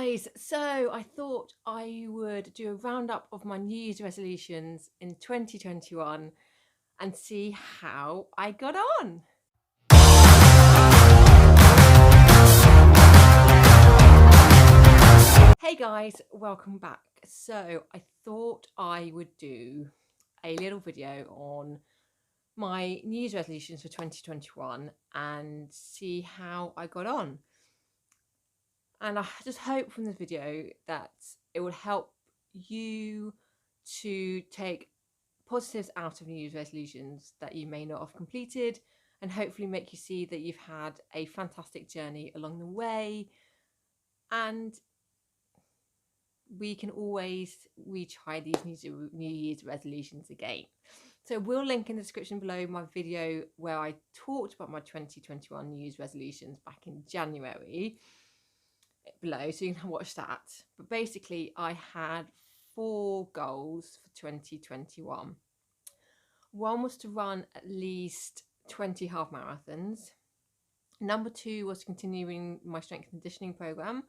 guys, so I thought I would do a roundup of my New Year's resolutions in 2021 and see how I got on. Hey guys, welcome back. So I thought I would do a little video on my New Year's resolutions for 2021 and see how I got on. And I just hope from this video that it will help you to take positives out of New Year's resolutions that you may not have completed, and hopefully make you see that you've had a fantastic journey along the way, and we can always retry these New Year's resolutions again. So we'll link in the description below my video where I talked about my 2021 New Year's resolutions back in January below, so you can watch that. But basically I had 4 goals for 2021. One was to run at least 20 half marathons. Number 2 was continuing my strength and conditioning program.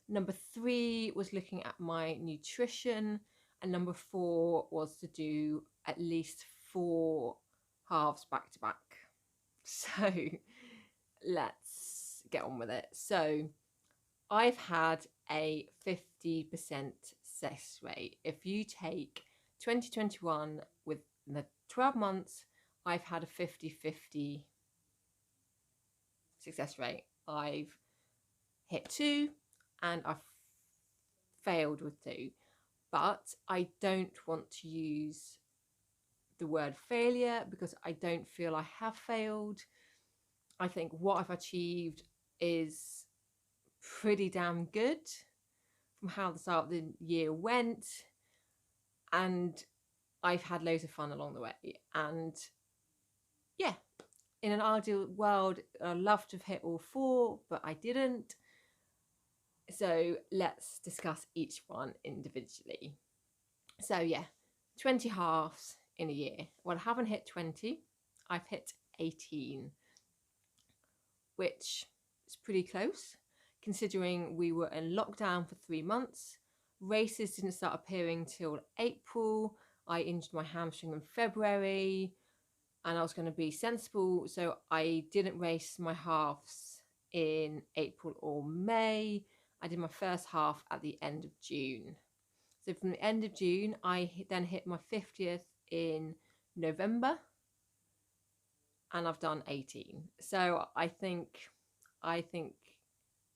Number 3 was looking at my nutrition, and number 4 was to do at least 4 halves back to back. So let's get on with it. So I've had a 50% success rate. If you take 2021 with the 12 months, I've had a 50-50 success rate. I've hit 2 and I've failed with 2, but I don't want to use the word failure because I don't feel I have failed. I think what I've achieved is pretty damn good from how the start of the year went, and I've had loads of fun along the way. And yeah, in an ideal world, I'd love to have hit all 4, but I didn't. So let's discuss each one individually. So yeah, 20 halves in a year. Well, I haven't hit 20, I've hit 18, which is pretty close considering we were in lockdown for 3 months. Races didn't start appearing till April. I injured my hamstring in February and I was going to be sensible, so I didn't race my halves in April or May. I did my first half at the end of June. So from the end of June, I then hit my 50th in November, and I've done 18. So I think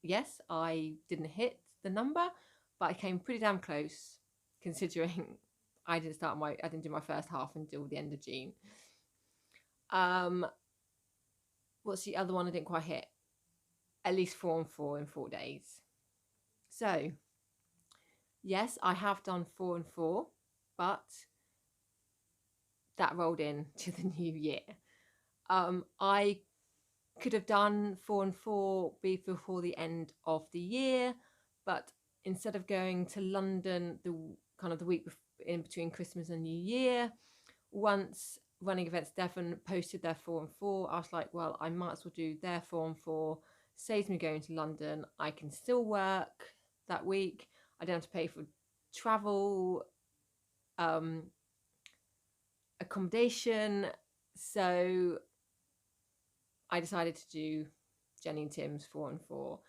yes, I didn't hit the number, but I came pretty damn close considering I didn't do my first half until the end of June. What's the other one I didn't quite hit? At least 4 and 4 in 4 days. So yes, I have done 4 and 4, but that rolled in to the new year. I could have done 4 and 4 before the end of the year, but instead of going to London the week in between Christmas and New Year, once Running Events Devon posted their 4 and 4, I was like, well, I might as well do their 4 and 4. Saves me going to London. I can still work that week. I don't have to pay for travel, accommodation. So I decided to do Jenny and Tim's 4 and 4.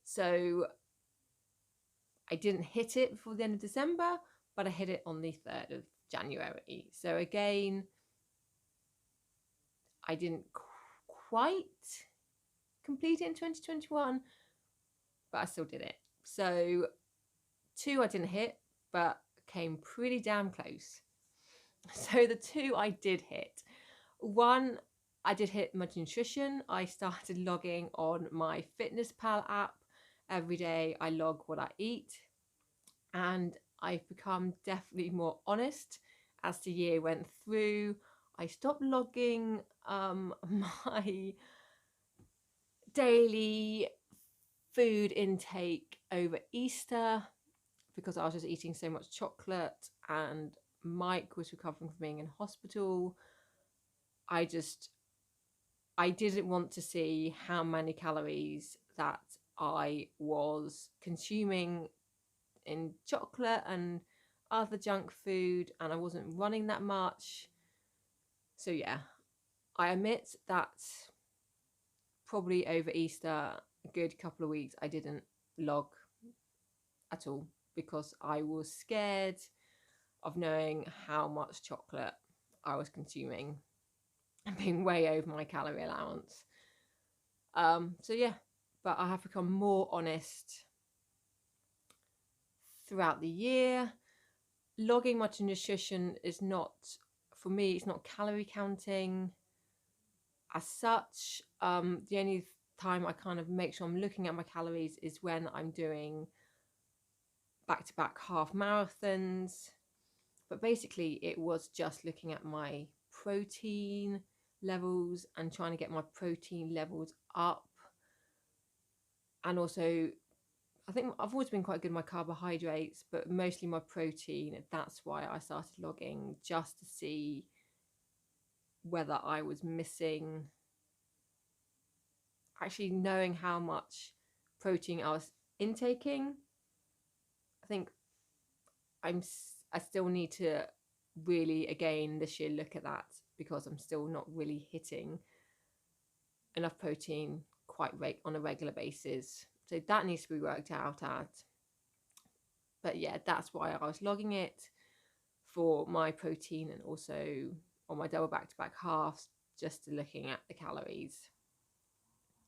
So I didn't hit it before the end of December, but I hit it on the 3rd of January. So again, I didn't quite complete it in 2021, but I still did it. So 2 I didn't hit, but came pretty damn close. So the 2 I did hit. 1, I did hit my nutrition. I started logging on my FitnessPal app. Every day I log what I eat, and I've become definitely more honest as the year went through. I stopped logging my daily food intake over Easter because I was just eating so much chocolate, and Mike was recovering from being in hospital. I didn't want to see how many calories that I was consuming in chocolate and other junk food, and I wasn't running that much. So yeah, I admit that probably over Easter, a good couple of weeks, I didn't log at all because I was scared of knowing how much chocolate I was consuming and being way over my calorie allowance. So yeah, but I have become more honest throughout the year. Logging my nutrition is not, for me, it's not calorie counting as such. The only time I kind of make sure I'm looking at my calories is when I'm doing back-to-back half marathons. But basically it was just looking at my protein levels and trying to get my protein levels up. And also, I think I've always been quite good with my carbohydrates, but mostly my protein. That's why I started logging, just to see whether I was missing, actually knowing how much protein I was intaking. I think I still need to really, again, this year look at that, because I'm still not really hitting enough protein quite on a regular basis. So that needs to be worked out at. But yeah, that's why I was logging it for my protein, and also on my double back-to-back halves, just looking at the calories.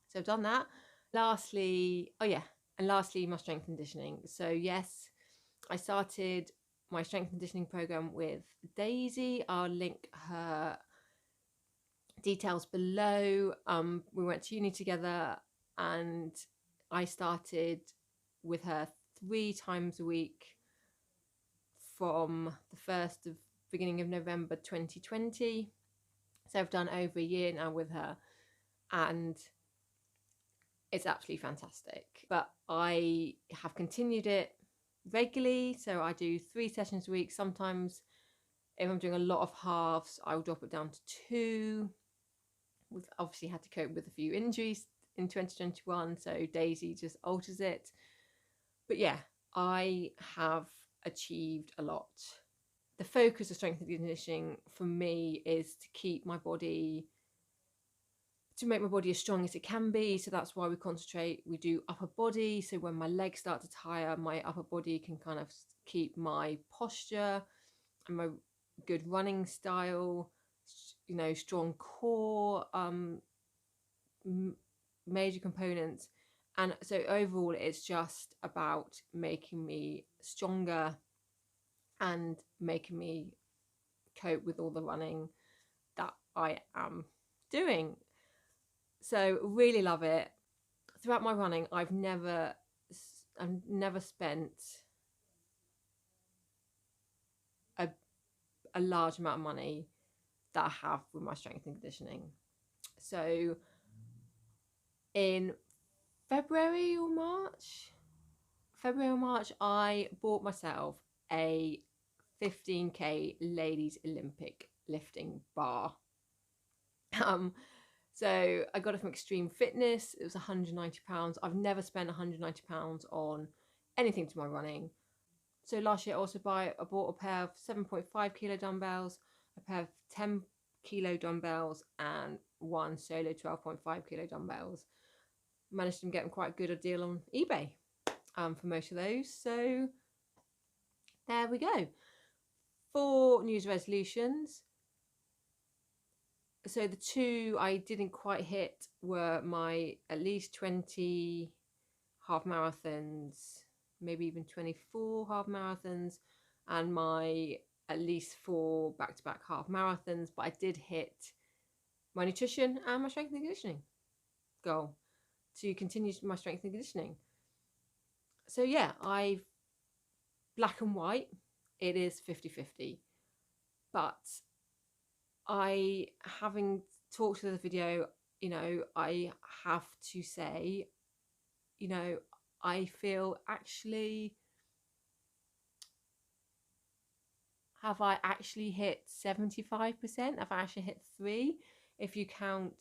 So I've done that. Lastly, my strength conditioning. So yes, I started my strength conditioning program with Daisy. I'll link her details below. We went to uni together, and I started with her 3 times a week from the beginning of November 2020. So I've done over a year now with her, and it's absolutely fantastic. But I have continued it regularly, so I do 3 sessions a week. Sometimes if I'm doing a lot of halves, I'll drop it down to 2. We've obviously had to cope with a few injuries in 2021, so Daisy just alters it. But yeah, I have achieved a lot. The focus of strength and conditioning for me is to keep my body, to make my body as strong as it can be. So that's why we do upper body. So when my legs start to tire, my upper body can kind of keep my posture and my good running style, strong core, major components. And so overall, it's just about making me stronger and making me cope with all the running that I am doing. So really love it. Throughout my running, I've never spent a large amount of money that I have with my strength and conditioning. So in February or March, I bought myself a 15k ladies Olympic lifting bar. So I got it from Extreme Fitness. It was £190. I've never spent £190 on anything to my running. So last year I bought a pair of 7.5 kilo dumbbells, a pair of 10 kilo dumbbells, and one solo 12.5 kilo dumbbells. Managed to get them quite good a deal on eBay for most of those. So there we go. For New Year's resolutions, so the 2 I didn't quite hit were my at least 20 half marathons, maybe even 24 half marathons, and my at least 4 back-to-back half marathons. But I did hit my nutrition and my strength and conditioning goal to continue my strength and conditioning. So yeah, black and white, it is 50-50. But having talked to the video, I have to say, I feel actually, have I actually hit 75%? Have I actually hit 3? If you count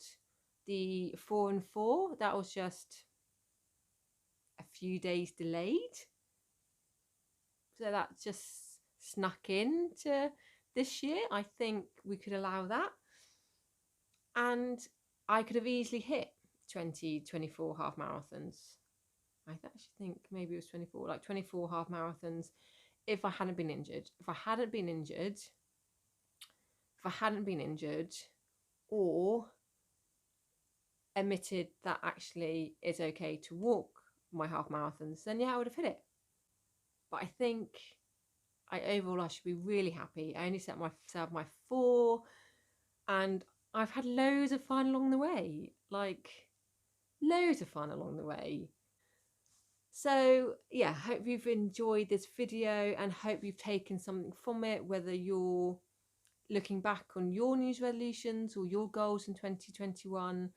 the 4 and 4, that was just few days delayed. So that just snuck in to this year. I think we could allow that. And I could have easily hit 24 half marathons. I actually think maybe it was 24, like 24 half marathons if I hadn't been injured. If I hadn't been injured or admitted that actually it's okay to walk my half marathons, then yeah, I would have hit it. But I think overall I should be really happy. I only set myself my 4, and I've had loads of fun along the way, like loads of fun along the way. So yeah, hope you've enjoyed this video and hope you've taken something from it, whether you're looking back on your New Year's resolutions or your goals in 2021,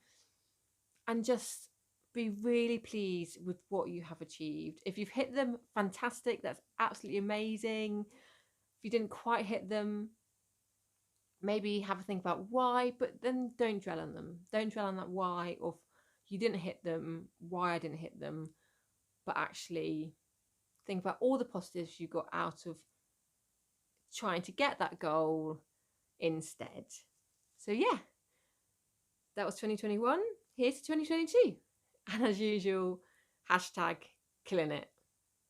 and just be really pleased with what you have achieved. If you've hit them, fantastic, that's absolutely amazing. If you didn't quite hit them, maybe have a think about why, but then don't dwell on them. Don't dwell on that why, or if you didn't hit them, why I didn't hit them, but actually think about all the positives you got out of trying to get that goal instead. So yeah, that was 2021. Here's to 2022. And as usual, hashtag killing it.